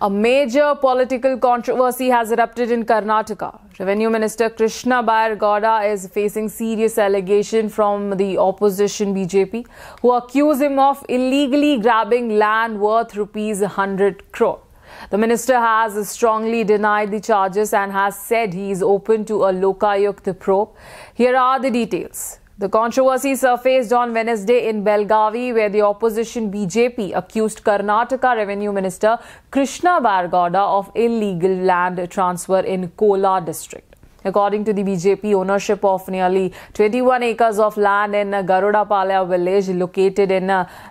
A major political controversy has erupted in Karnataka. Revenue Minister Krishna Bairgowda is facing serious allegation from the opposition BJP, who accuse him of illegally grabbing land worth rupees 100 crore. The minister has strongly denied the charges and has said he is open to a Lokayukt probe. Here are the details. The controversy surfaced on Wednesday in Belgavi, where the opposition BJP accused Karnataka Revenue Minister Krishna Bairgowda of illegal land transfer in Kolar district. According to the BJP, ownership of nearly 21 acres of land in Garudapalya village located in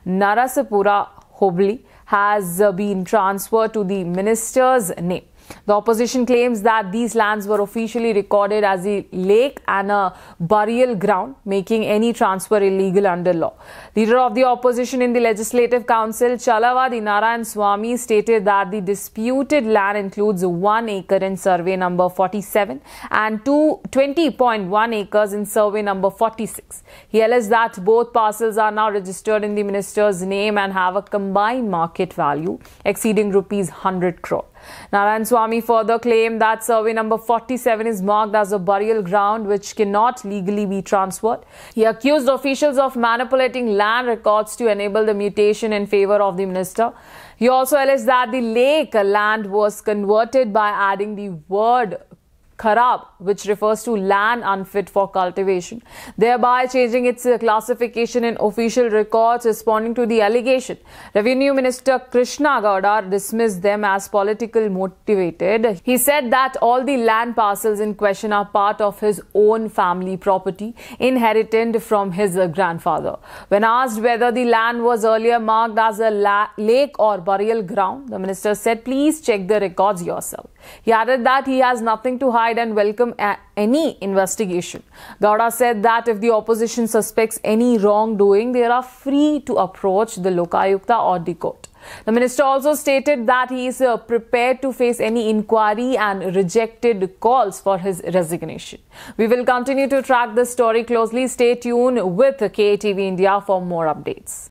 Narasapura Hobli has been transferred to the minister's name. The opposition claims that these lands were officially recorded as a lake and a burial ground, making any transfer illegal under law. Leader of the opposition in the Legislative Council, Chalavadi Narayan Swamy, stated that the disputed land includes 1 acre in survey number 47 and 20.1 acres in survey number 46. He alleged that both parcels are now registered in the minister's name and have a combined market value exceeding rupees 100 crore. Narayan Swamy further claimed that survey number 47 is marked as a burial ground which cannot legally be transferred. He accused officials of manipulating land records to enable the mutation in favor of the minister. He also alleged that the lake land was converted by adding the word Kharab, which refers to land unfit for cultivation, thereby changing its classification in official records. Responding to the allegation, Revenue Minister Krishna Bairgowda dismissed them as politically motivated. He said that all the land parcels in question are part of his own family property, inherited from his grandfather. When asked whether the land was earlier marked as a lake or burial ground, the minister said, "Please check the records yourself." He added that he has nothing to hide and welcome any investigation. Gowda said that if the opposition suspects any wrongdoing, they are free to approach the Lokayukta or the court. The minister also stated that he is prepared to face any inquiry and rejected calls for his resignation. We will continue to track this story closely. Stay tuned with KTV India for more updates.